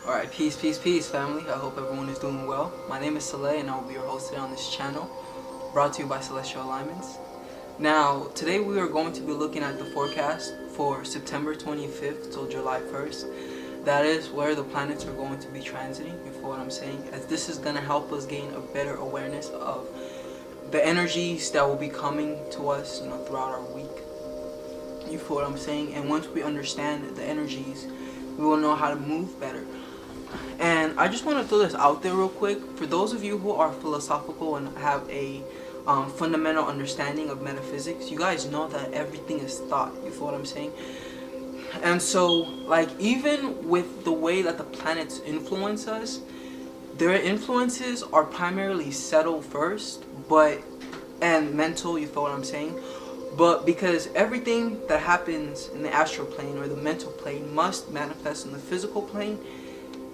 Alright, peace, family. I hope everyone is doing well. My name is Saleh, and I will be your host today on this channel, brought to you by Celestial Alignments. Now, today we are going to be looking at the forecast for September 25th till July 1st. That is where the planets are going to be transiting, you feel what I'm saying? As this is going to help us gain a better awareness of the energies that will be coming to us, throughout our week. You feel what I'm saying? And once we understand the energies, we will know how to move better. And I just want to throw this out there real quick. For those of you who are philosophical and have a fundamental understanding of metaphysics, you guys know that everything is thought. You feel what I'm saying? And so, like, even with the way that the planets influence us, their influences are primarily subtle first, and mental, you feel what I'm saying? But because everything that happens in the astral plane or the mental plane must manifest in the physical plane,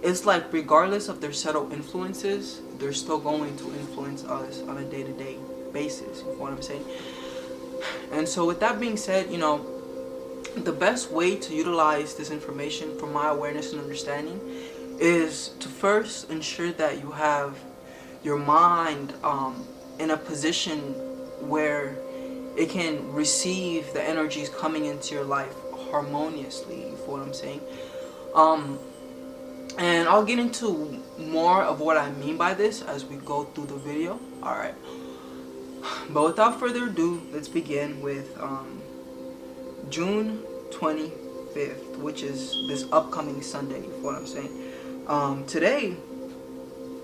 it's like regardless of their subtle influences, they're still going to influence us on a day-to-day basis, you know what I'm saying? And so with that being said, the best way to utilize this information from my awareness and understanding is to first ensure that you have your mind in a position where it can receive the energies coming into your life harmoniously, you feel what I'm saying? And I'll get into more of what I mean by this as we go through the video. Alright. But without further ado, let's begin with June 25th, which is this upcoming Sunday, you feel what I'm saying? Today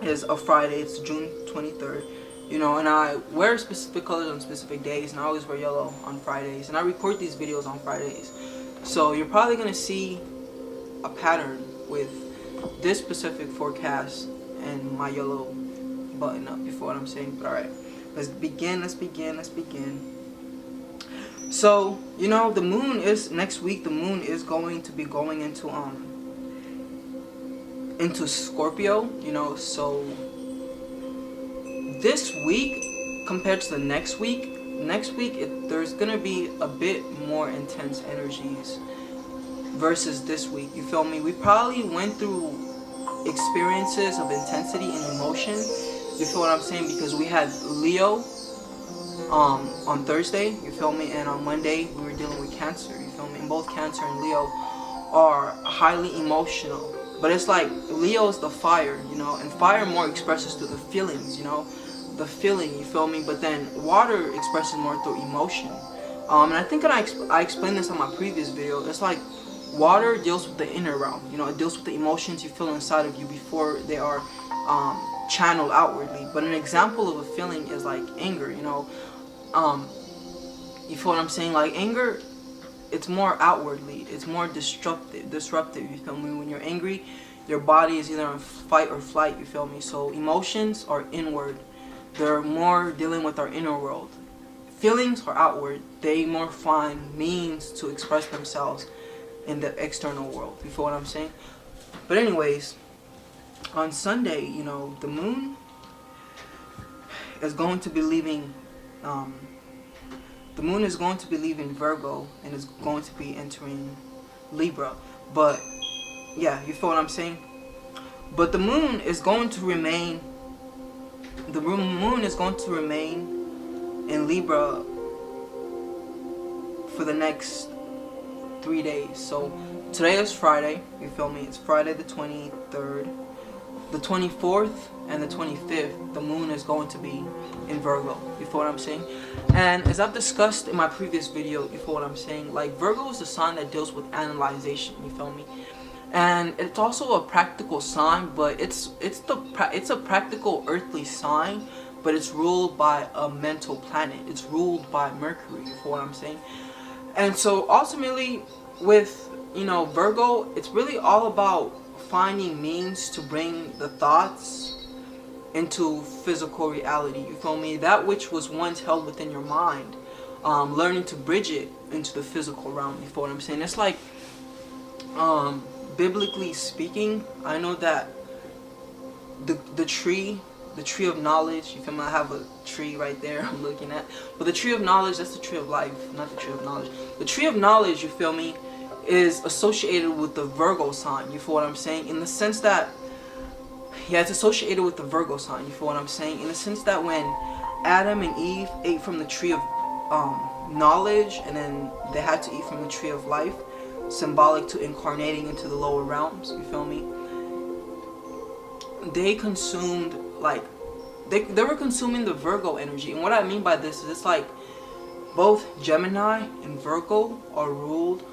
is a Friday, it's June 23rd. And I wear specific colors on specific days, and I always wear yellow on Fridays. And I record these videos on Fridays. So you're probably going to see a pattern with this specific forecast and my yellow button up, you feel what I'm saying? But alright, let's begin. So, the moon is, next week, the moon is going to be going into Scorpio, so this week compared to the next week, there's going to be a bit more intense energies versus this week, you feel me? We probably went through experiences of intensity and emotion, you feel what I'm saying? Because we had Leo on Thursday, you feel me? And on Monday we were dealing with Cancer, you feel me? And both Cancer and Leo are highly emotional, but it's like Leo is the fire, and fire more expresses through the feelings, the feeling, you feel me? But then water expresses more through emotion. And I think that I explained this on my previous video. It's like water deals with the inner realm, it deals with the emotions you feel inside of you before they are channeled outwardly. But an example of a feeling is like anger, you feel what I'm saying? Like anger, it's more outwardly, it's more disruptive, you feel me? When you're angry, your body is either in fight or flight, you feel me? So emotions are inward, they're more dealing with our inner world. Feelings are outward, they more find means to express themselves in the external world, you feel what I'm saying? But anyways, on Sunday, the moon is going to be leaving Virgo and is going to be entering Libra. But yeah, you feel what I'm saying? But the moon is going to remain in Libra for the next 3 days. So today is Friday, you feel me? It's Friday the 23rd. The 24th and the 25th, the moon is going to be in Virgo, you feel what I'm saying? And as I've discussed in my previous video, you feel what I'm saying? Like Virgo is the sign that deals with analyzation, you feel me? And it's also a practical sign, but it's a practical earthly sign, but it's ruled by a mental planet. It's ruled by Mercury, you feel what I'm saying? And so ultimately with, Virgo, it's really all about finding means to bring the thoughts into physical reality, you feel me? That which was once held within your mind, learning to bridge it into the physical realm, you feel what I'm saying? It's like, biblically speaking, I know that the tree of knowledge, you feel me? I have a tree right there I'm looking at, but the tree of knowledge, that's the tree of life, not the tree of knowledge. The tree of knowledge, you feel me, is associated with the Virgo sign. You feel what I'm saying? In the sense that, yeah, it's associated with the Virgo sign. You feel what I'm saying? In the sense that when Adam and Eve ate from the tree of knowledge, and then they had to eat from the tree of life, symbolic to incarnating into the lower realms. You feel me? They consumed, like, they were consuming the Virgo energy. And what I mean by this is, it's like both Gemini and Virgo are ruled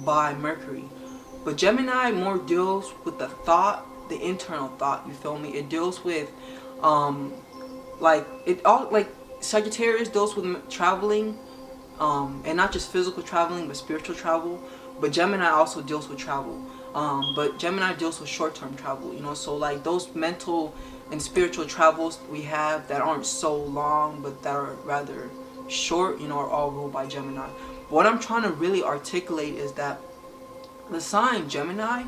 by Mercury, but Gemini more deals with the thought, the internal thought. You feel me? It deals with like Sagittarius deals with traveling, and not just physical traveling but spiritual travel. But Gemini also deals with travel, but Gemini deals with short-term travel, you know. So like those mental and spiritual travels we have that aren't so long but that are rather short, you know, are all ruled by Gemini. But what I'm trying to really articulate is that the sign Gemini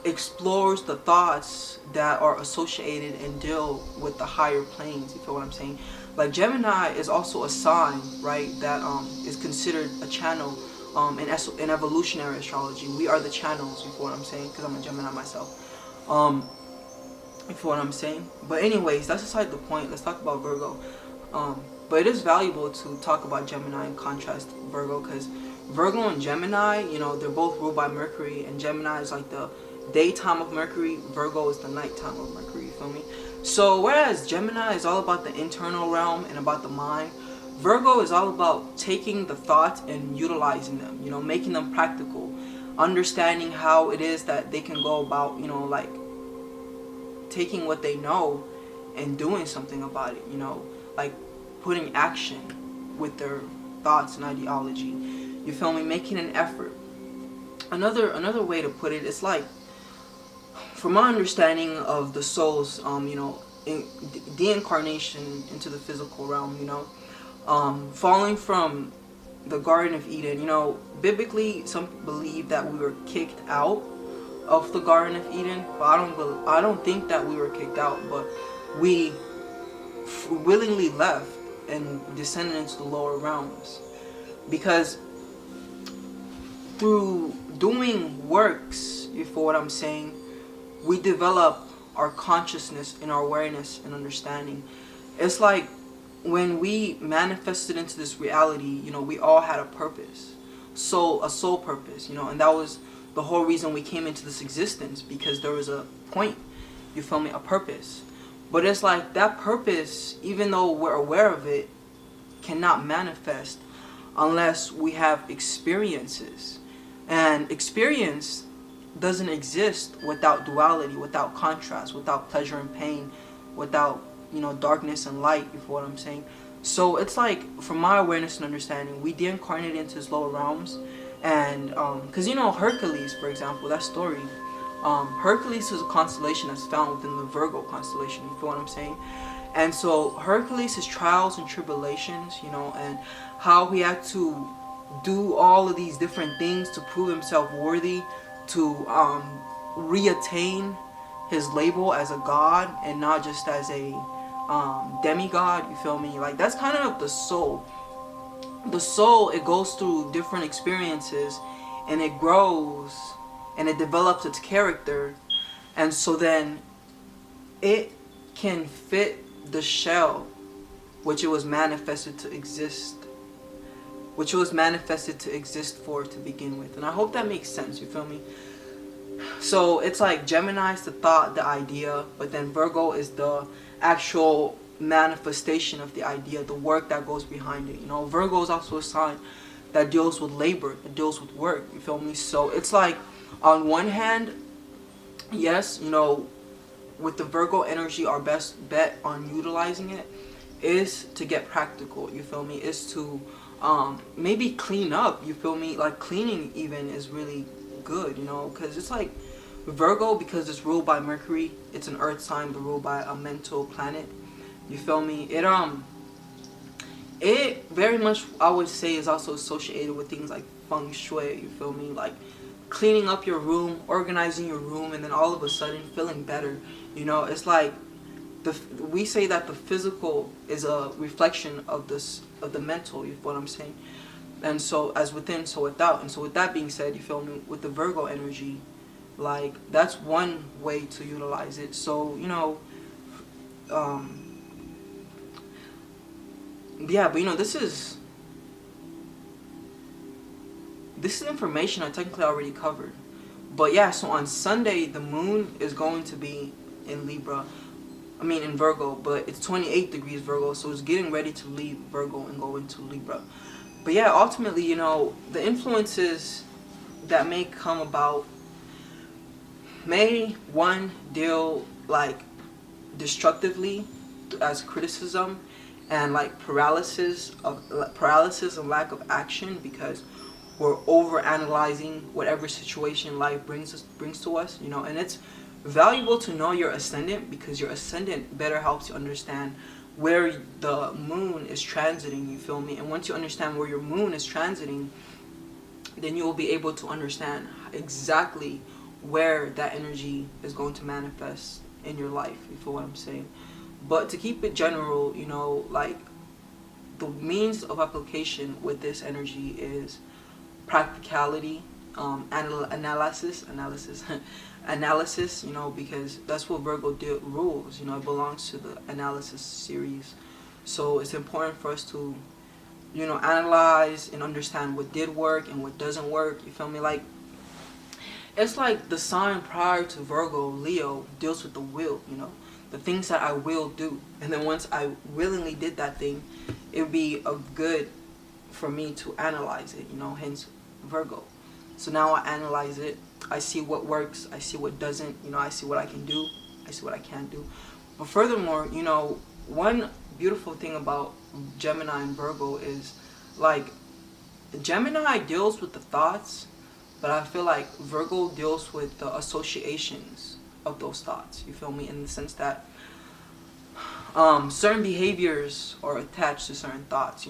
explores the thoughts that are associated and deal with the higher planes. You feel what I'm saying? Like Gemini is also a sign, right, that is considered a channel in evolutionary astrology. We are the channels. You feel what I'm saying? Because I'm a Gemini myself. You feel what I'm saying? But anyways, that's aside the point. Let's talk about Virgo. But it is valuable to talk about Gemini in contrast to Virgo, because Virgo and Gemini, you know, they're both ruled by Mercury, and Gemini is like the daytime of Mercury, Virgo is the nighttime of Mercury. You feel me? So whereas Gemini is all about the internal realm and about the mind, Virgo is all about taking the thoughts and utilizing them, you know, making them practical, understanding how it is that they can go about, you know, like taking what they know and doing something about it, you know, like putting action with their thoughts and ideology. You feel me? Making an effort. Another way to put it is like, from my understanding of the soul's, you know, deincarnation into the physical realm, you know, falling from the Garden of Eden, you know, biblically, some believe that we were kicked out of the Garden of Eden, but I don't think that we were kicked out, but we willingly left and descended into the lower realms, because through doing works, you feel what I'm saying, we develop our consciousness and our awareness and understanding. It's like when we manifested into this reality, you know, we all had a purpose, a soul purpose, you know, and that was the whole reason we came into this existence, because there was a point, you feel me, a purpose. But it's like that purpose, even though we're aware of it, cannot manifest unless we have experiences. And experience doesn't exist without duality, without contrast, without pleasure and pain, without, you know, darkness and light, you feel what I'm saying? So it's like, from my awareness and understanding, we deincarnated into his lower realms. And because, you know, Hercules, for example, that story, Hercules is a constellation that's found within the Virgo constellation, you feel what I'm saying? And so Hercules, his trials and tribulations, you know, and how he had to do all of these different things to prove himself worthy to reattain his label as a god and not just as a demigod, you feel me? Like, that's kind of the soul. The soul, it goes through different experiences and it grows and it develops its character, and so then it can fit the shell which it was manifested to exist, which it was manifested to exist for to begin with. And I hope that makes sense, you feel me? So it's like Gemini is the thought, the idea, but then Virgo is the actual manifestation of the idea, the work that goes behind it. You know, Virgo is also a sign that deals with labor, that deals with work, you feel me? So it's like, on one hand, yes, you know, with the Virgo energy, our best bet on utilizing it is to get practical, you feel me? Is to maybe clean up, you feel me? Like, cleaning even is really good, you know, because it's like Virgo, because it's ruled by Mercury, it's an earth sign but ruled by a mental planet, you feel me? It very much, I would say, is also associated with things like feng shui, you feel me? Like cleaning up your room, organizing your room, and then all of a sudden feeling better, you know? It's like we say that the physical is a reflection of the mental, you feel what I'm saying? And so as within, so without. And so with that being said, you feel me, with the Virgo energy, like that's one way to utilize it. So um yeah, but this is information I technically already covered. But yeah, so on Sunday the moon is going to be in Libra, in Virgo, but it's 28 degrees Virgo, so it's getting ready to leave Virgo and go into Libra. But yeah, ultimately, the influences that may come about may, one, deal like destructively as criticism and like paralysis and lack of action, because we're over analyzing whatever situation life brings to us, and it's valuable to know your ascendant, because your ascendant better helps you understand where the moon is transiting, you feel me? And once you understand where your moon is transiting, then you will be able to understand exactly where that energy is going to manifest in your life, you feel what I'm saying? But to keep it general, like the means of application with this energy is practicality, analysis, analysis, because that's what Virgo rules. It belongs to the analysis series. So it's important for us to, analyze and understand what did work and what doesn't work. You feel me? Like, it's like the sign prior to Virgo, Leo, deals with the will, the things that I will do. And then once I willingly did that thing, it would be a good for me to analyze it, hence Virgo. So now I analyze it. I see what works. I see what doesn't. I see what I can do. I see what I can't do. But furthermore, one beautiful thing about Gemini and Virgo is, like, Gemini deals with the thoughts, but I feel like Virgo deals with the associations of those thoughts. You feel me? In the sense that certain behaviors are attached to certain thoughts.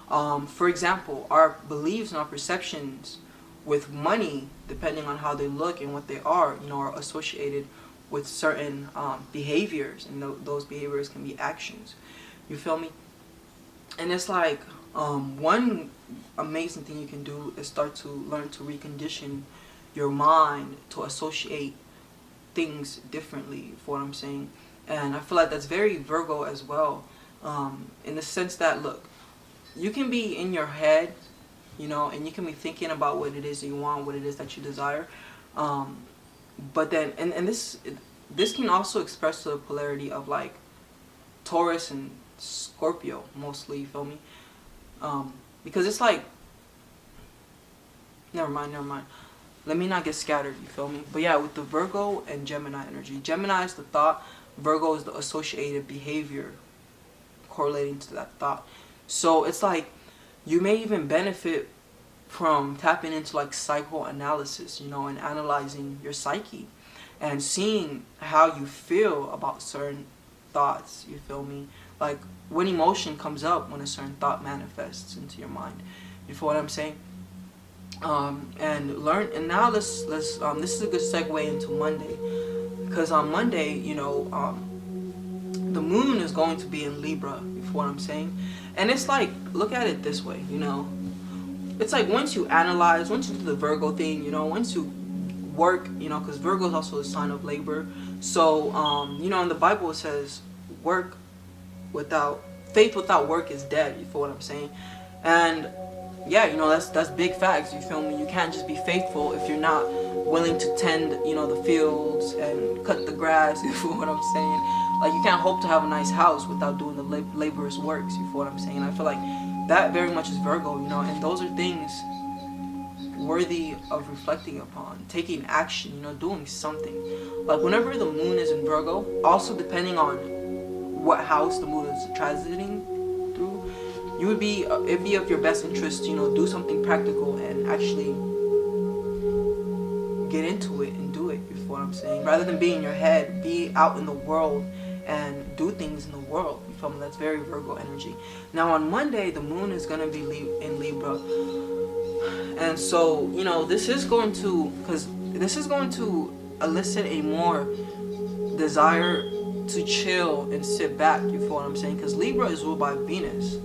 For example, our beliefs and our perceptions with money, depending on how they look and what they are associated with certain behaviors, and those behaviors can be actions. You feel me? And it's like one amazing thing you can do is start to learn to recondition your mind to associate things differently, for what I'm saying. And I feel like that's very Virgo as well, in the sense that, look, you can be in your head, and you can be thinking about what it is that you want, what it is that you desire, but then, and this can also express the polarity of like Taurus and Scorpio mostly, you feel me? Because it's like, never mind. Let me not get scattered, you feel me? But yeah, with the Virgo and Gemini energy, Gemini is the thought, Virgo is the associated behavior correlating to that thought. So it's like, you may even benefit from tapping into like psychoanalysis, and analyzing your psyche and seeing how you feel about certain thoughts, you feel me? Like, what emotion comes up when a certain thought manifests into your mind, you feel what I'm saying? And now let's this is a good segue into Monday, because on Monday, the moon is going to be in Libra, you feel what I'm saying? And it's like, look at it this way, it's like, once you analyze, once you do the Virgo thing, once you work, because Virgo is also a sign of labor. So in the Bible it says faith without work is dead, you feel what I'm saying? And yeah, that's big facts, you feel me? You can't just be faithful if you're not willing to tend, the fields and cut the grass, you feel what I'm saying? Like, you can't hope to have a nice house without doing the laborious works, you feel what I'm saying? I feel like that very much is Virgo, and those are things worthy of reflecting upon, taking action, doing something. Like, whenever the moon is in Virgo, also depending on what house the moon is transiting through, it'd be of your best interest to, do something practical and actually get into it and do it, you feel what I'm saying? Rather than be in your head, be out in the world and do things in the world, you feel me? That's very Virgo energy. Now on Monday, the moon is going to be in Libra, and so, this is going to elicit a more desire to chill and sit back, you feel what I'm saying? Because Libra is ruled by Venus.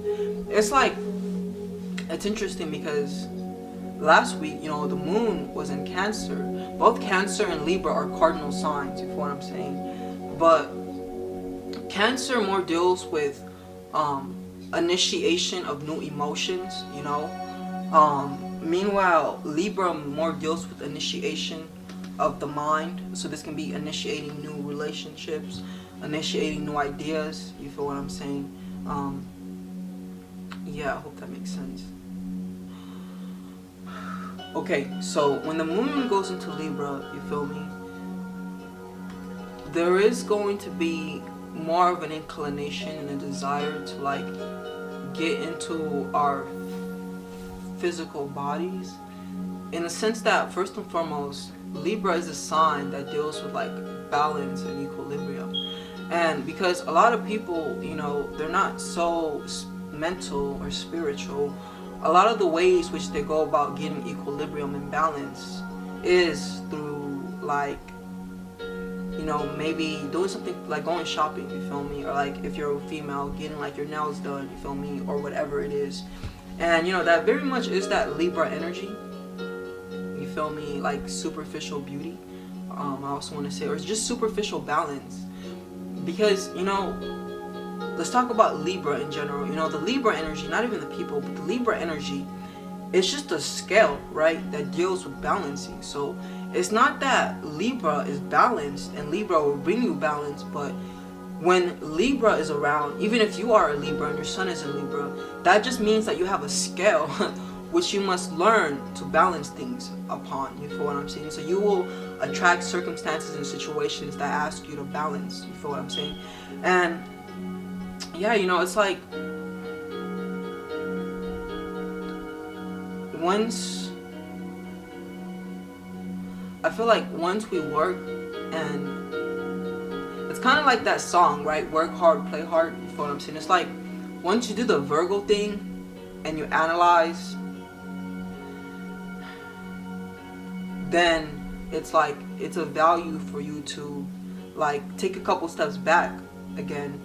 It's like, it's interesting because last week, you know, the moon was in Cancer. Both Cancer and Libra are cardinal signs, you feel what I'm saying? But Cancer more deals with initiation of new emotions, you know. Meanwhile, Libra more deals with initiation of the mind. So this can be initiating new relationships, initiating new ideas. You feel what I'm saying? Yeah, I hope that makes sense. Okay, so when the moon goes into Libra, you feel me? There is going to be more of an inclination and a desire to like get into our physical bodies, in the sense that first and foremost, Libra is a sign that deals with like balance and equilibrium. And because a lot of people, you know, they're not so mental or spiritual, a lot of the ways which they go about getting equilibrium and balance is through like, you know, maybe doing something like going shopping, you feel me? Or like if you're a female, getting like your nails done, you feel me? Or whatever it is. And you know, that very much is that Libra energy, you feel me? Like superficial beauty, I also want to say, or just superficial balance. Because, you know, let's talk about Libra in general. You know, the Libra energy, not even the people, but the Libra energy, it's just a scale, right, that deals with balancing. So it's not that Libra is balanced and Libra will bring you balance, but when Libra is around, even if you are a Libra and your sun is in Libra, that just means that you have a scale which you must learn to balance things upon. You feel what I'm saying? So you will attract circumstances and situations that ask you to balance. You feel what I'm saying? And yeah, you know, it's like once I feel like once we work, and it's kind of like that song, right? Work hard, play hard. You feel what I'm saying? It's like once you do the Virgo thing and you analyze, then it's like it's a value for you to like take a couple steps back again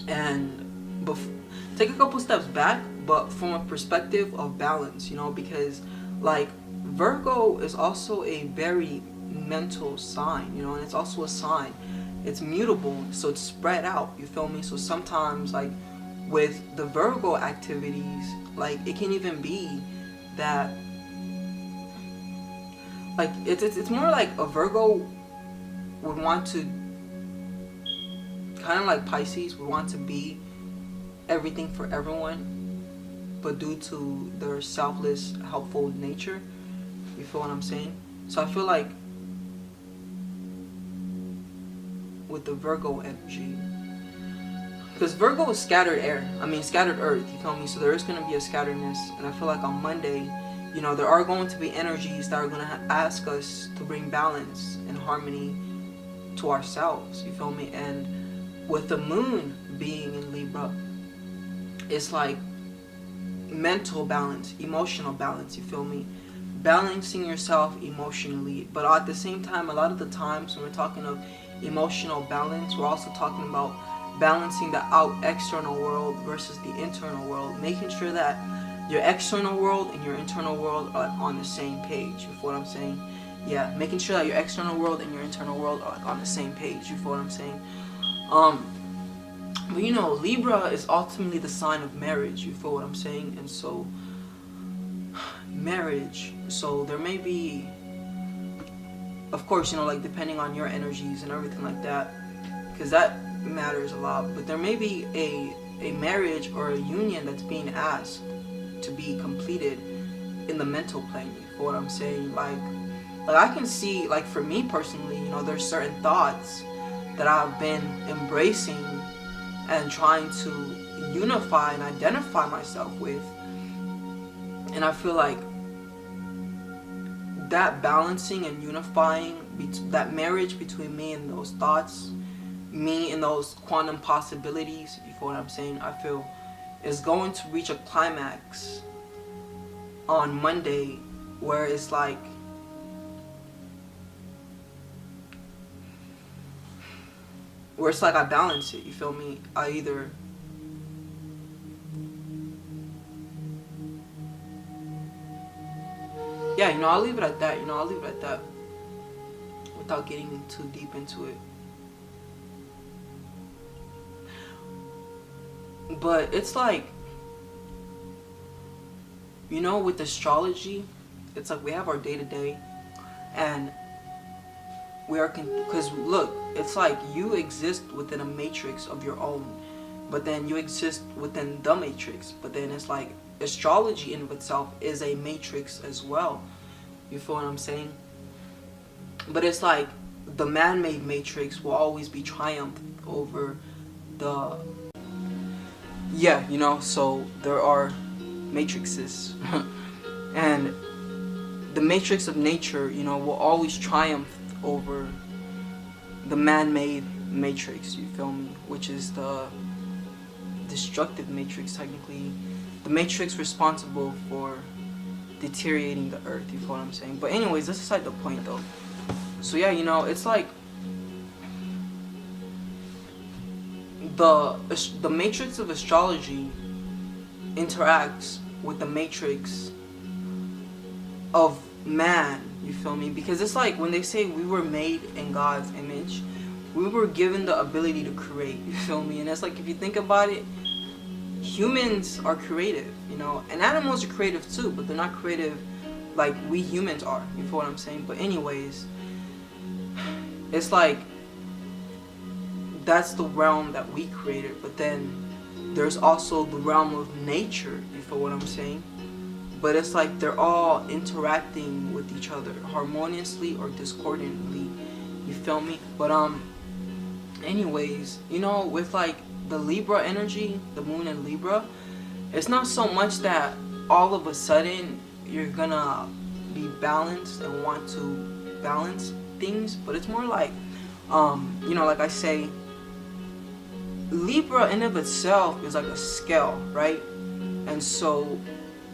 and take a couple steps back, but from a perspective of balance, you know, because like Virgo is also a very mental sign, you know, and it's also a sign, it's mutable, so it's spread out, you feel me? So sometimes like with the Virgo activities, like it can even be that like it's more like a Virgo would want to, kind of like Pisces would want to be everything for everyone, but due to their selfless, helpful nature, you feel what I'm saying? So I feel like with the Virgo energy, because Virgo is scattered air, scattered earth, you feel me? So there is going to be a scatteredness, and I feel like on Monday, you know, there are going to be energies that are going to ask us to bring balance and harmony to ourselves, you feel me? And with the moon being in Libra, it's like mental balance, emotional balance, you feel me? Balancing yourself emotionally, but at the same time, a lot of the times when we're talking of emotional balance, we're also talking about balancing the external world versus the internal world, making sure that your external world and your internal world are on the same page. You feel what I'm saying? Yeah, making sure that your external world and your internal world are on the same page. You feel what I'm saying? But you know, Libra is ultimately the sign of marriage. You feel what I'm saying? And so, marriage. So there may be, of course, you know, like depending on your energies and everything like that, because that matters a lot. But there may be a marriage or a union that's being asked to be completed in the mental plane. You feel what I'm saying? Like I can see, like for me personally, you know, there's certain thoughts that I've been embracing and trying to unify and identify myself with, and I feel like that balancing and unifying, that marriage between me and those thoughts, me and those quantum possibilities, if you feel what I'm saying, I feel is going to reach a climax on Monday, where it's like I balance it, you feel me? I either yeah, I'll leave it at that. I'll leave it at that without getting too deep into it. But it's like, with astrology, it's like we have our day to day, and we are because look, it's like you exist within a matrix of your own, but then you exist within the matrix. But then it's like astrology in of itself is a matrix as well. You feel what I'm saying? But it's like the man-made matrix will always be triumphed over the so there are matrices and the matrix of nature, will always triumph over the man-made matrix, you feel me, which is the destructive matrix, technically the matrix responsible for deteriorating the earth, you feel what I'm saying? But anyways, that's aside the point though. So yeah, it's like the matrix of astrology interacts with the matrix of man, you feel me? Because it's like when they say we were made in God's image, we were given the ability to create, you feel me? And it's like, if you think about it, humans are creative, and animals are creative too, but they're not creative like we humans are, you feel what I'm saying? But anyways, it's like that's the realm that we created, but then there's also the realm of nature, you feel what I'm saying? But it's like they're all interacting with each other harmoniously or discordantly, you feel me? But anyways, with like the Libra energy, the moon in Libra, it's not so much that all of a sudden you're gonna be balanced and want to balance things, but it's more like like I say, Libra in of itself is like a scale, right? And so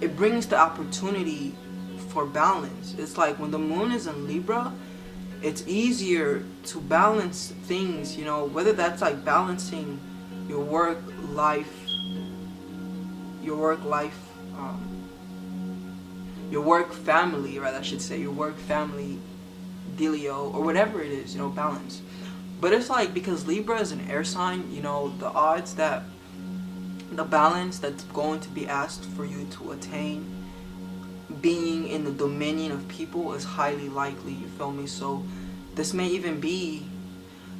it brings the opportunity for balance. It's like when the moon is in Libra, it's easier to balance things, whether that's like balancing your work life, your work family, right? I should say your work family dealio, or whatever it is, balance. But it's like, because Libra is an air sign, the odds that the balance that's going to be asked for you to attain being in the dominion of people is highly likely, you feel me? So this may even be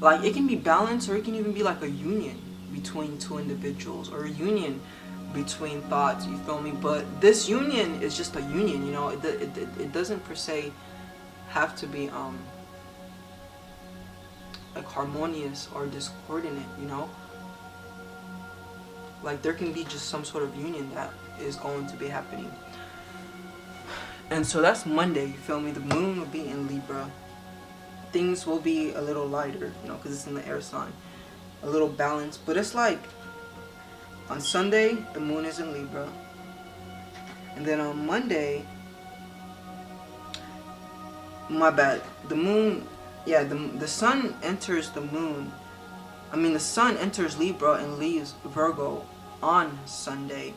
like, it can be balance, or it can even be like a union between two individuals, or a union between thoughts, you feel me? But this union is just a union, it doesn't per se have to be like harmonious or discordant, like there can be just some sort of union that is going to be happening. And so that's Monday, you feel me? The moon will be in Libra. Things will be a little lighter, because it's in the air sign, a little balanced. But it's like on Sunday the moon is in Libra, and then on Monday, my bad, the moon, the sun enters the moon, the sun enters Libra and leaves Virgo on Sunday.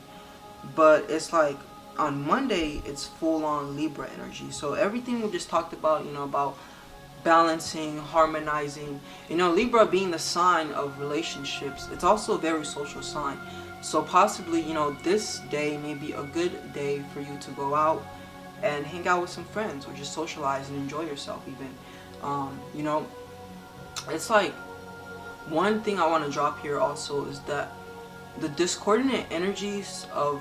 But it's like on Monday it's full on Libra energy. So everything we just talked about, about balancing, harmonizing, Libra being the sign of relationships, it's also a very social sign. So possibly, this day may be a good day for you to go out and hang out with some friends, or just socialize and enjoy yourself even. It's like, one thing I want to drop here also is that the discordant energies of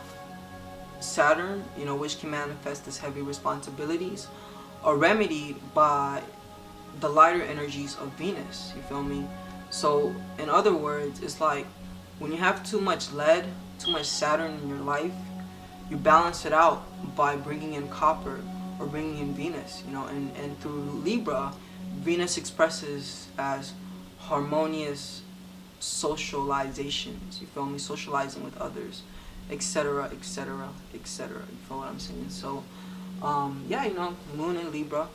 Saturn, which can manifest as heavy responsibilities, are remedied by the lighter energies of Venus, you feel me? So in other words, it's like when you have too much lead, too much Saturn in your life, you balance it out by bringing in copper or bringing in Venus, and through Libra, Venus expresses as harmonious socializations, you feel me? Socializing with others, etc., etc., etc. You feel what I'm saying? So moon in Libra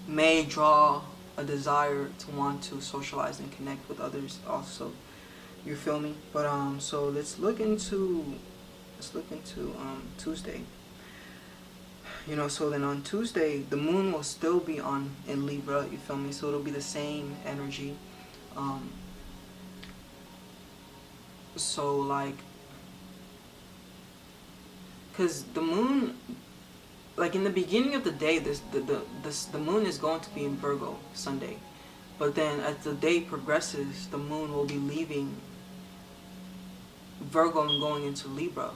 may draw a desire to want to socialize and connect with others also, you feel me? But so let's look into Tuesday. So then on Tuesday, the moon will still be on in Libra, you feel me? So it'll be the same energy. Um, so like, cause the moon, like in the beginning of the day, the moon is going to be in Virgo Sunday, but then as the day progresses, the moon will be leaving Virgo and going into Libra.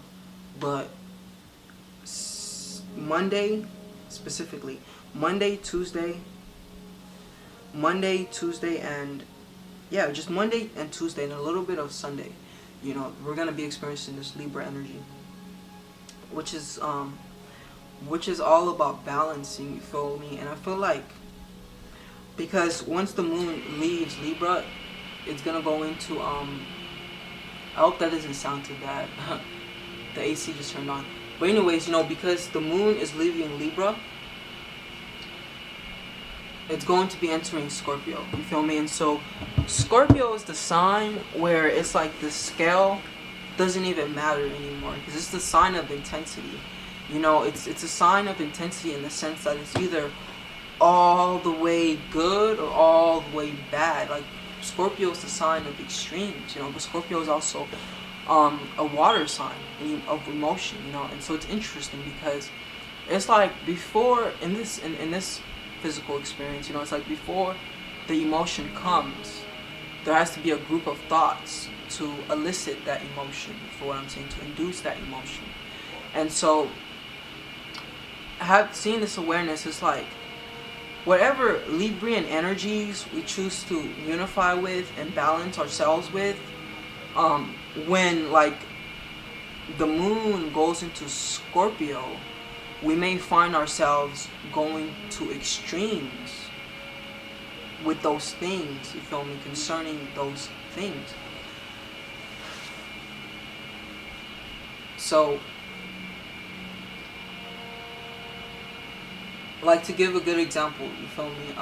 But Monday, specifically Monday, Tuesday, and just Monday and Tuesday and a little bit of Sunday, we're gonna be experiencing this Libra energy, which is all about balancing, you feel me? And I feel like, because once the moon leaves Libra, it's gonna go into I hope that doesn't sound too bad. The AC just turned on. But anyways, because the moon is leaving Libra, it's going to be entering Scorpio, you feel me? And so Scorpio is the sign where it's like the scale doesn't even matter anymore, because it's the sign of intensity. It's a sign of intensity in the sense that it's either all the way good or all the way bad. Like, Scorpio is the sign of extremes, but Scorpio is also a water sign of emotion, and so it's interesting because it's like before in this physical experience, it's like before the emotion comes, there has to be a group of thoughts to elicit that emotion, for what I'm saying, to induce that emotion. And so seeing this awareness is like, whatever Librian energies we choose to unify with and balance ourselves with, when like the moon goes into Scorpio, we may find ourselves going to extremes with those things, you feel me, concerning those things. So, like, to give a good example, you feel me,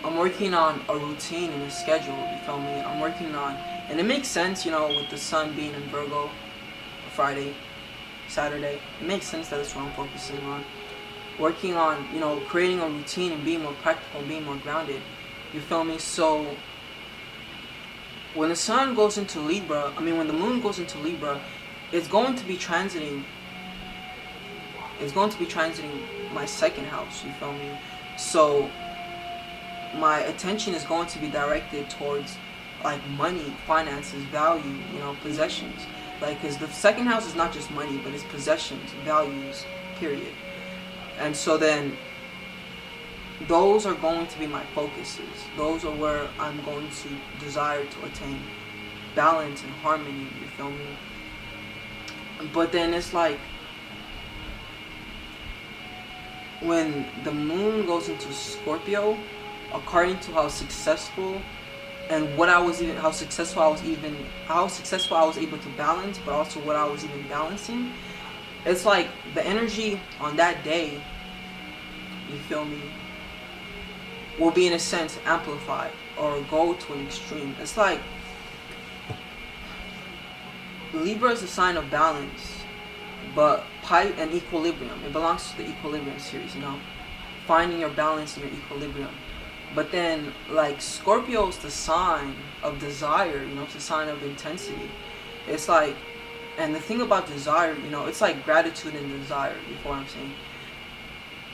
I'm working on a routine and a schedule, you feel me? I'm working on, and it makes sense, with the sun being in Virgo, Friday, Saturday, it makes sense that that's what I'm focusing on. Working on, creating a routine and being more practical and being more grounded, you feel me? So, when the sun goes into Libra, when the moon goes into Libra, it's going to be transiting my second house, you feel me? So my attention is going to be directed towards like money, finances, value, possessions. Like, because the second house is not just money, but it's possessions, values, period. And so then those are going to be my focuses. Those are where I'm going to desire to attain balance and harmony, you feel me? But then it's like, when the moon goes into Scorpio, according to how successful how successful I was able to balance, but also what I was even balancing, it's like the energy on that day, you feel me, will be in a sense amplified or go to an extreme. It's like Libra is a sign of balance, but and equilibrium. It belongs to the equilibrium series, finding your balance and your equilibrium. But then, like, Scorpio is the sign of desire, it's a sign of intensity. It's like, and the thing about desire, it's like gratitude and desire, you know what I'm saying?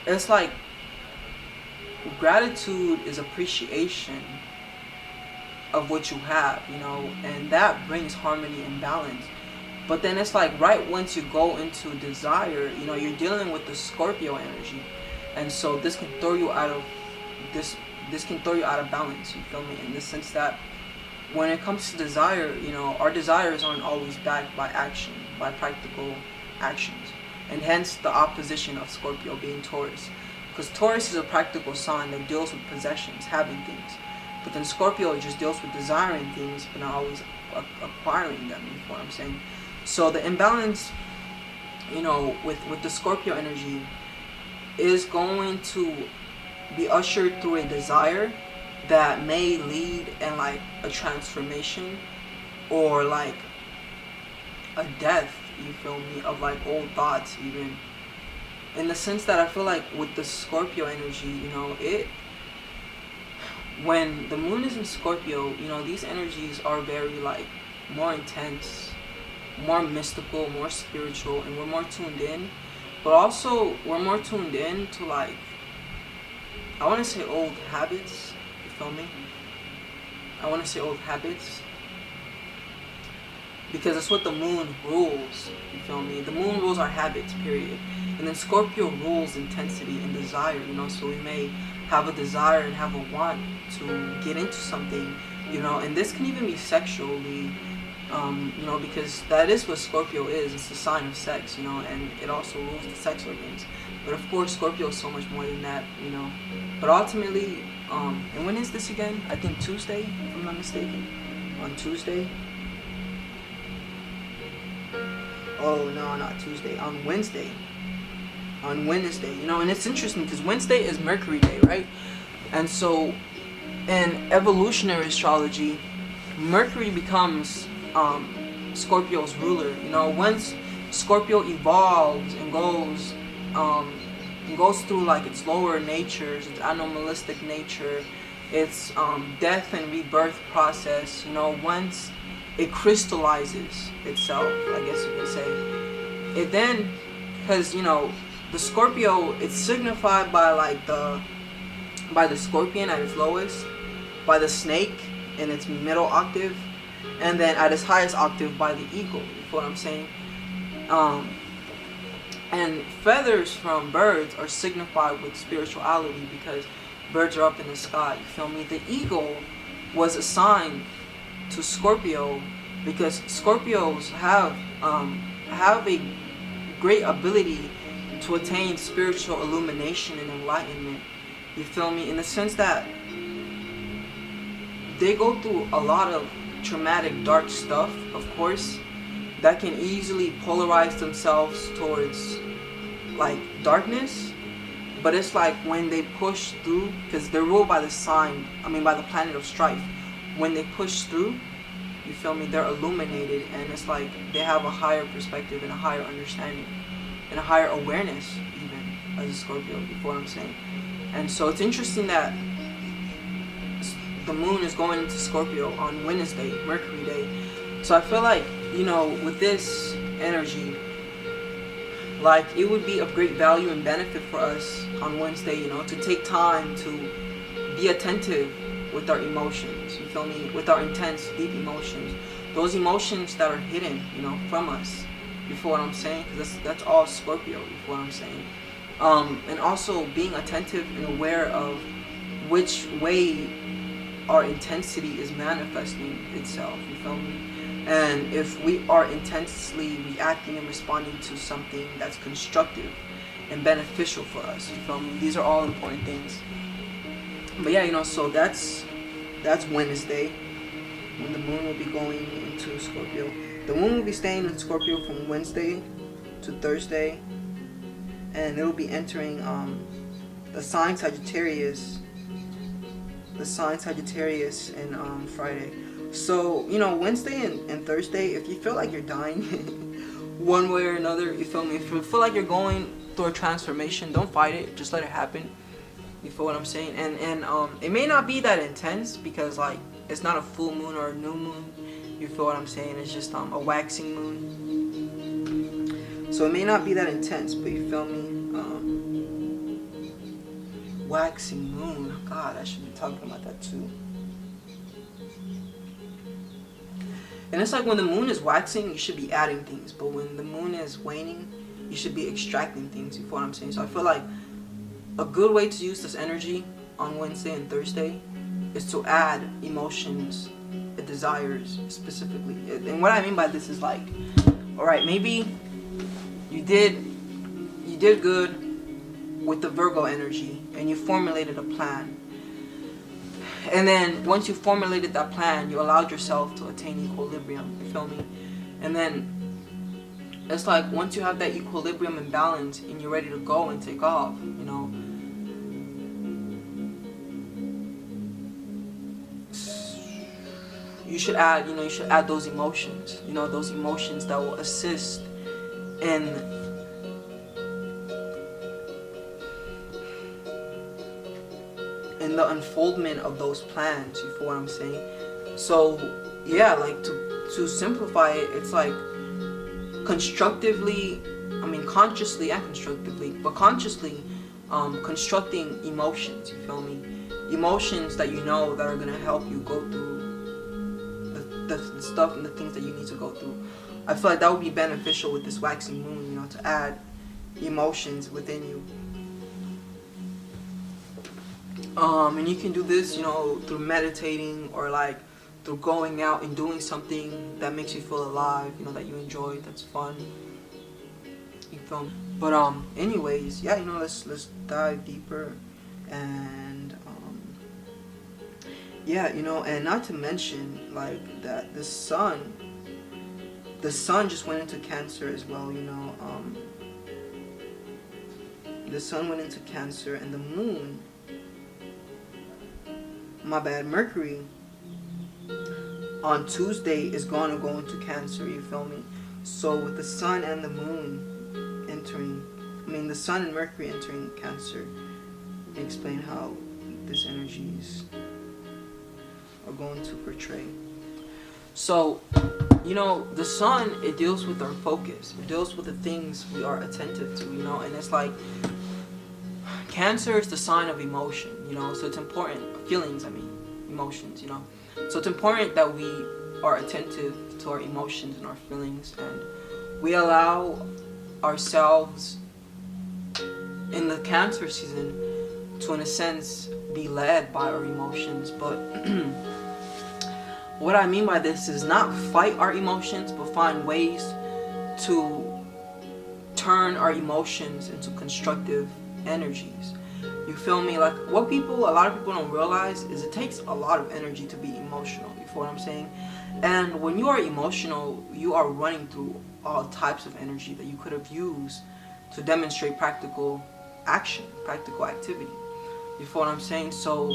It's like, gratitude is appreciation of what you have, and that brings harmony and balance. But then it's like, right once you go into desire, you're dealing with the Scorpio energy. And so this can throw you out of balance, you feel me? In the sense that when it comes to desire, our desires aren't always backed by action, by practical actions. And hence the opposition of Scorpio being Taurus. Because Taurus is a practical sign that deals with possessions, having things. But then Scorpio just deals with desiring things, but not always acquiring them, you know what I'm saying? So the imbalance, with the Scorpio energy is going to be ushered through a desire that may lead in like a transformation or like a death, you feel me, of like old thoughts even. In the sense that I feel like with the Scorpio energy, you know, when the moon is in Scorpio, you know, these energies are very like more intense, more mystical, more spiritual, and we're more tuned in. But also we're more tuned in to like, I want to say old habits, you feel me? I want to say old habits because that's what the moon rules, you feel me? The moon rules our habits, period. And then Scorpio rules intensity and desire, you know, so we may have a desire and have a want to get into something, you know, and this can even be sexually, you know, because that is what Scorpio is. It's a sign of sex, you know, and it also rules the sex organs. But of course, Scorpio is so much more than that, you know. But ultimately, and when is this again? I think Tuesday, if I'm not mistaken. On Tuesday. Oh, no, not Tuesday. On Wednesday. On Wednesday, you know, and it's interesting because Wednesday is Mercury Day, right? And so, in evolutionary astrology, Mercury becomes Scorpio's ruler. You know, once Scorpio evolves and goes through like its lower natures, its animalistic nature, its death and rebirth process. You know, once it crystallizes itself, I guess you could say, it then, because you know, the Scorpio, it's signified by like the scorpion at its lowest, by the snake in its middle octave, and then at its highest octave by the eagle. You feel what I'm saying? And feathers from birds are signified with spirituality because birds are up in the sky. You feel me? The eagle was assigned to Scorpio because Scorpios have a great ability to attain spiritual illumination and enlightenment. You feel me? In the sense that they go through a lot of traumatic, dark stuff, of course, that can easily polarize themselves towards like darkness. But it's like when they push through, because they're ruled by by the planet of strife. When they push through, you feel me, they're illuminated, and it's like they have a higher perspective and a higher understanding and a higher awareness even as a Scorpio. You feel what I'm saying? And so it's interesting that the moon is going into Scorpio on Wednesday, Mercury Day. So I feel like, you know, with this energy, like it would be of great value and benefit for us on Wednesday, you know, to take time to be attentive with our emotions, you feel me, with our intense, deep emotions, those emotions that are hidden, you know, from us. You feel what I'm saying? Because that's all Scorpio. You feel what I'm saying? And also being attentive and aware of which way our intensity is manifesting itself. You feel me? And if we are intensely reacting and responding to something that's constructive and beneficial for us. You feel me? These are all important things. But yeah, you know, so that's Wednesday when the moon will be going into Scorpio. The moon will be staying in Scorpio from Wednesday to Thursday, and it will be entering the sign Sagittarius. The sign Sagittarius and Friday. So, you know, Wednesday and Thursday, if you feel like you're dying one way or another, you feel me? If you feel like you're going through a transformation, don't fight it. Just let it happen. You feel what I'm saying? And it may not be that intense because like it's not a full moon or a new moon. You feel what I'm saying? It's just a waxing moon. So it may not be that intense, but you feel me? Waxing moon. God, I should be talking about that too. And it's like when the moon is waxing, you should be adding things. But when the moon is waning, you should be extracting things. You feel what I'm saying? So I feel like a good way to use this energy on Wednesday and Thursday is to add emotions, desires specifically. And what I mean by this is like, alright, maybe you did good with the Virgo energy and you formulated a plan. And then once you formulated that plan, you allowed yourself to attain equilibrium. You feel me? And then it's like once you have that equilibrium and balance and you're ready to go and take off, you know, you should add those emotions, you know, those emotions that will assist in the unfoldment of those plans. You feel what I'm saying? So yeah, like to simplify it, it's like constructively, I mean consciously and constructively, but consciously constructing emotions. You feel me? Emotions that you know that are gonna help you go through the stuff and the things that you need to go through. I feel like that would be beneficial with this waxing moon, you know, to add emotions within you. And you can do this, you know, through meditating or like through going out and doing something that makes you feel alive, you know, that you enjoy, that's fun. You feel me? But anyways, yeah, you know, let's dive deeper. And yeah, you know, and not to mention like that the sun just went into Cancer as well, you know. The sun went into Cancer, and the moon, Mercury on Tuesday is going to go into Cancer, you feel me? So with the sun and the moon entering, the sun and Mercury entering Cancer, explain how these energies are going to portray. So, you know, the sun, it deals with our focus. It deals with the things we are attentive to, you know, and it's like Cancer is the sign of emotion, you know, so it's important. Feelings, emotions, you know. So it's important that we are attentive to our emotions and our feelings, and we allow ourselves in the Cancer season to, in a sense, be led by our emotions. But what I mean by this is not fight our emotions, but find ways to turn our emotions into constructive energies. You feel me? Like a lot of people don't realize is it takes a lot of energy to be emotional. You feel what I'm saying? And when you are emotional, you are running through all types of energy that you could have used to demonstrate practical action, practical activity. You feel what I'm saying? So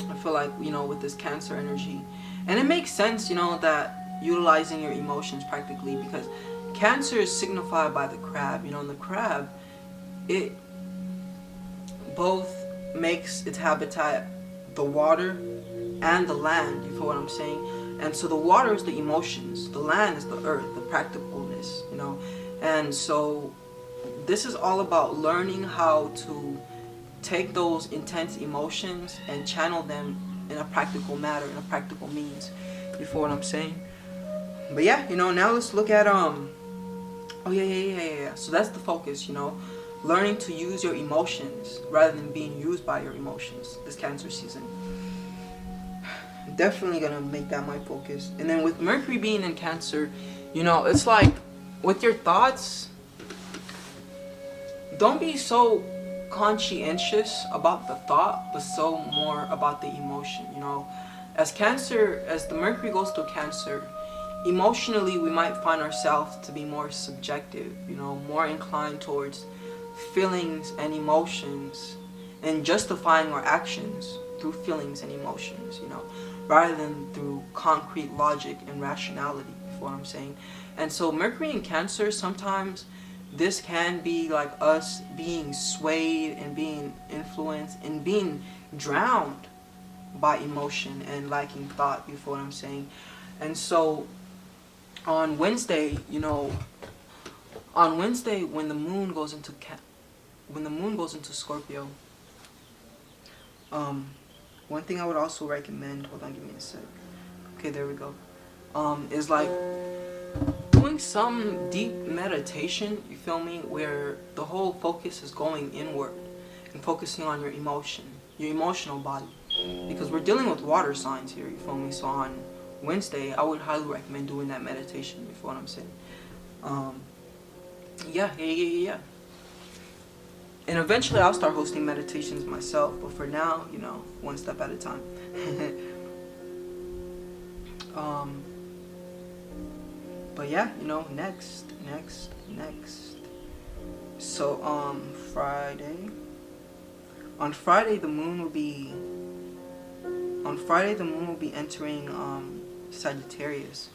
I feel like, you know, with this Cancer energy, and it makes sense, you know, that utilizing your emotions practically, because Cancer is signified by the crab, you know, and the crab, it both makes its habitat the water and the land. You feel what I'm saying? And so the water is the emotions, the land is the earth, the practicalness, you know. And so this is all about learning how to take those intense emotions and channel them in a practical matter, in a practical means. You feel what I'm saying? But yeah, you know, now let's look at so that's the focus, you know. Learning to use your emotions rather than being used by your emotions this Cancer season. Definitely gonna make that my focus. And then with Mercury being in Cancer, you know, it's like with your thoughts, don't be so conscientious about the thought, but so more about the emotion, you know. As the Mercury goes through Cancer, emotionally we might find ourselves to be more subjective, you know, more inclined towards feelings and emotions and justifying our actions through feelings and emotions, you know, rather than through concrete logic and rationality. You know what I'm saying? And so Mercury in Cancer, sometimes this can be like us being swayed and being influenced and being drowned by emotion and lacking thought. You feel what I'm saying? And so on Wednesday, you know, when the moon goes into Scorpio, one thing I would also recommend, hold on, give me a sec. Okay, there we go. Is like doing some deep meditation, you feel me, where the whole focus is going inward and focusing on your emotional body. Because we're dealing with water signs here, you feel me? So on Wednesday, I would highly recommend doing that meditation, you feel what I'm saying? Yeah. And eventually I'll start hosting meditations myself, but for now, you know, one step at a time. But yeah, you know, next. So on Friday the moon will be entering Sagittarius.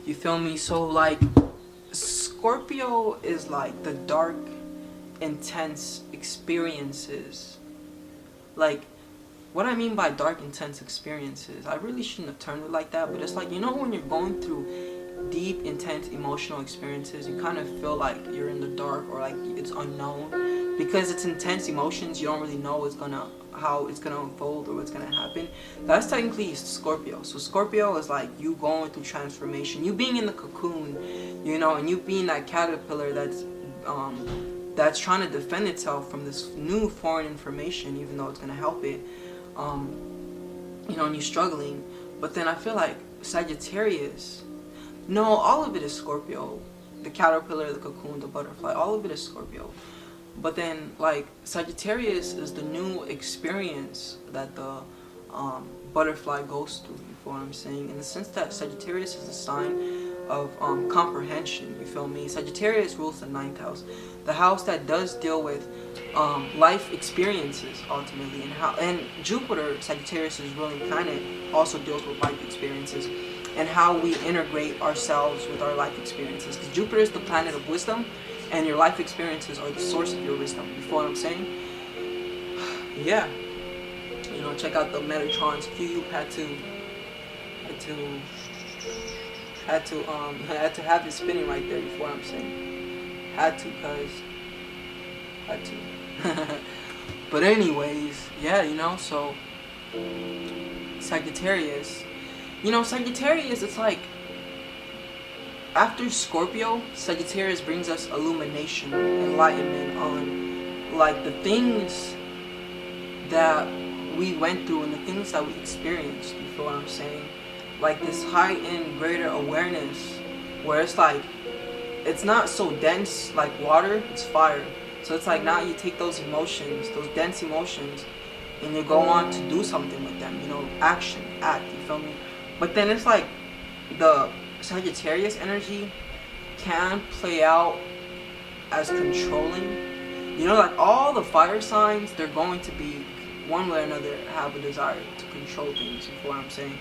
You feel me? So like Scorpio is like the dark, intense experiences. Like, what I mean by dark, intense experiences, I really shouldn't have termed it like that, but it's like, you know, when you're going through deep, intense emotional experiences, you kind of feel like you're in the dark, or like it's unknown. Because it's intense emotions, you don't really know how it's gonna unfold or what's gonna happen. That's technically Scorpio. So Scorpio is like you going through transformation, you being in the cocoon, you know, and you being that caterpillar that's trying to defend itself from this new foreign information, even though it's gonna help it. You know, and you're struggling. But then I feel like Sagittarius, no, all of it is Scorpio. The caterpillar, the cocoon, the butterfly, all of it is Scorpio. But then, like, Sagittarius is the new experience that the butterfly goes through, you feel what I'm saying? In the sense that Sagittarius is a sign of comprehension, you feel me? Sagittarius rules the 9th house, the house that does deal with life experiences, ultimately. And Jupiter, Sagittarius' ruling planet, also deals with life experiences and how we integrate ourselves with our life experiences. Because Jupiter is the planet of wisdom, and your life experiences are the source of your wisdom. You feel what I'm saying? Yeah. You know, check out the Metatron's cube. Had to have it spinning right there. You feel what I'm saying? Had to. But anyways, yeah, you know, so Sagittarius. You know, Sagittarius, it's like, after Scorpio, Sagittarius brings us illumination, enlightenment on like the things that we went through and the things that we experienced. You feel what I'm saying? Like this heightened, greater awareness, where it's like, it's not so dense like water, it's fire. So it's like now you take those emotions, those dense emotions, and you go on to do something with them. You know, act. You feel me? But then it's like the Sagittarius energy can play out as controlling. You know, like all the fire signs, they're going to be, one way or another, have a desire to control things, you feel what I'm saying?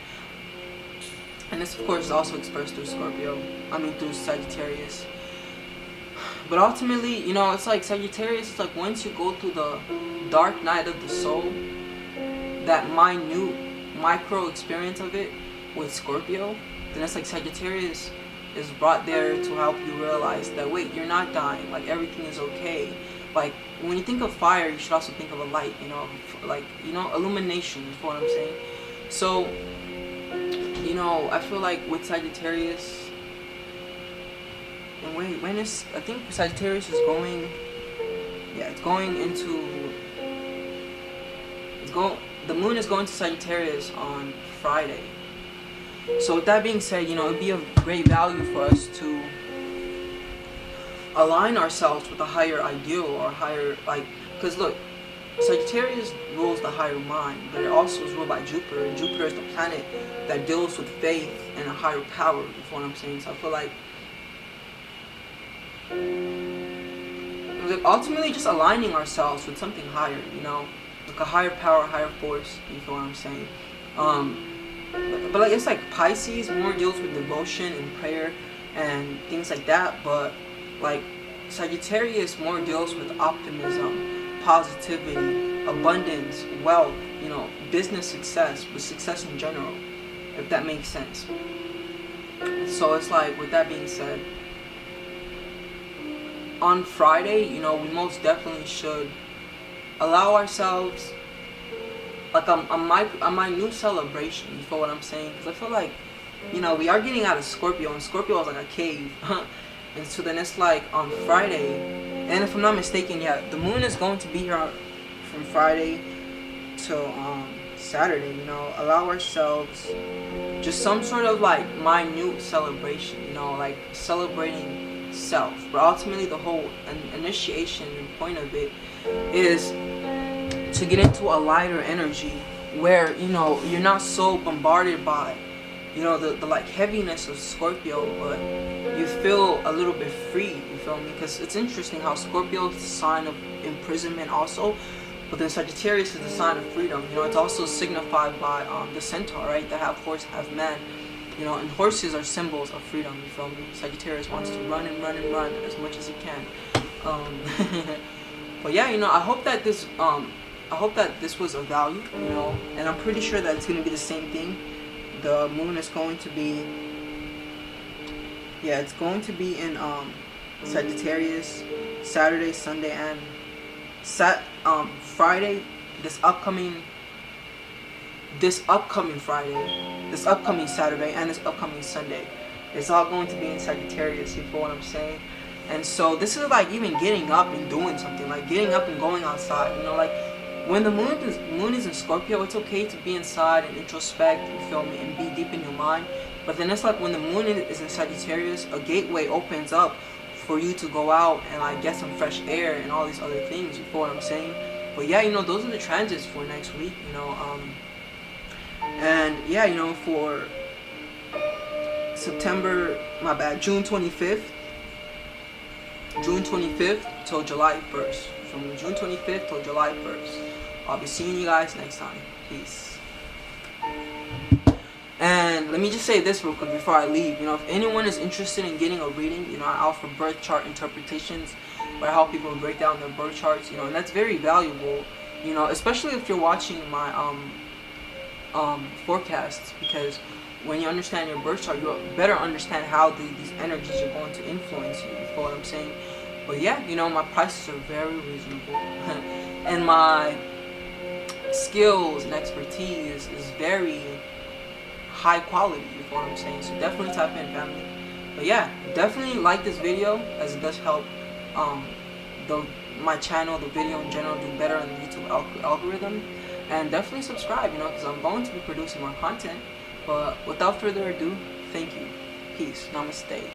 And this, of course, is also expressed through through Sagittarius. But ultimately, you know, it's like Sagittarius, it's like once you go through the dark night of the soul, that minute, micro experience of it with Scorpio, then it's like Sagittarius is brought there to help you realize that, wait, you're not dying, like everything is okay. Like when you think of fire, you should also think of a light, you know, like, you know, illumination, is what I'm saying. So, you know, I feel like with Sagittarius, and wait, I think Sagittarius is going, yeah, the moon is going to Sagittarius on Friday. So with that being said, you know, it'd be of great value for us to align ourselves with a higher ideal or higher, like, because look, Sagittarius rules the higher mind, but it also is ruled by Jupiter, and Jupiter is the planet that deals with faith and a higher power, you know what I'm saying? So I feel like ultimately just aligning ourselves with something higher, you know, like a higher power, higher force, you feel what I'm saying? But like, it's like Pisces more deals with devotion and prayer and things like that, but like Sagittarius more deals with optimism, positivity, abundance, wealth, you know, business success, but success in general, if that makes sense. So it's like, with that being said, on Friday, you know, we most definitely should allow ourselves like a minute celebration, you feel what I'm saying? Because I feel like, you know, we are getting out of Scorpio, and Scorpio is like a cave. And so then it's like on Friday, and if I'm not mistaken, yeah, the moon is going to be here from Friday till Saturday, you know. Allow ourselves just some sort of like minute celebration, you know, like celebrating self. But ultimately the whole initiation and point of it is to get into a lighter energy where, you know, you're not so bombarded by, you know, the like heaviness of Scorpio, but you feel a little bit free, you feel me? Because it's interesting how Scorpio is a sign of imprisonment also, but then Sagittarius is a sign of freedom. You know, it's also signified by the centaur, right? The half horse, half man. You know, and horses are symbols of freedom, you feel me? Sagittarius wants to run and run and run as much as he can. But yeah, you know, I hope that this was of value, you know, and I'm pretty sure that it's going to be the same thing. The moon is going to be, yeah, it's going to be in Sagittarius Saturday, Sunday, and Friday. This upcoming Friday, this upcoming Saturday, and this upcoming Sunday. It's all going to be in Sagittarius, you feel what I'm saying? And so this is like even getting up and doing something, like getting up and going outside, you know, like when the moon is in Scorpio, it's okay to be inside and introspect, you feel me, and be deep in your mind. But then it's like when the moon is in Sagittarius, a gateway opens up for you to go out and like get some fresh air and all these other things, you feel what I'm saying? But yeah, you know, those are the transits for next week, you know, and yeah, you know, for June 25th till July 1st. From June 25th till July 1st. I'll be seeing you guys next time. Peace. And let me just say this real quick before I leave. You know, if anyone is interested in getting a reading, you know, I offer birth chart interpretations where I help people break down their birth charts, you know, and that's very valuable, you know, especially if you're watching my forecasts, because when you understand your birth chart, you'll better understand how these energies are going to influence you. You feel what I'm saying? But yeah, you know, my prices are very reasonable, and my skills and expertise is very high quality. You feel what I'm saying? So definitely tap in, family. But yeah, definitely like this video, as it does help my channel, the video in general, do better on the YouTube algorithm. And definitely subscribe, you know, because I'm going to be producing more content. But without further ado, thank you. Peace. Namaste.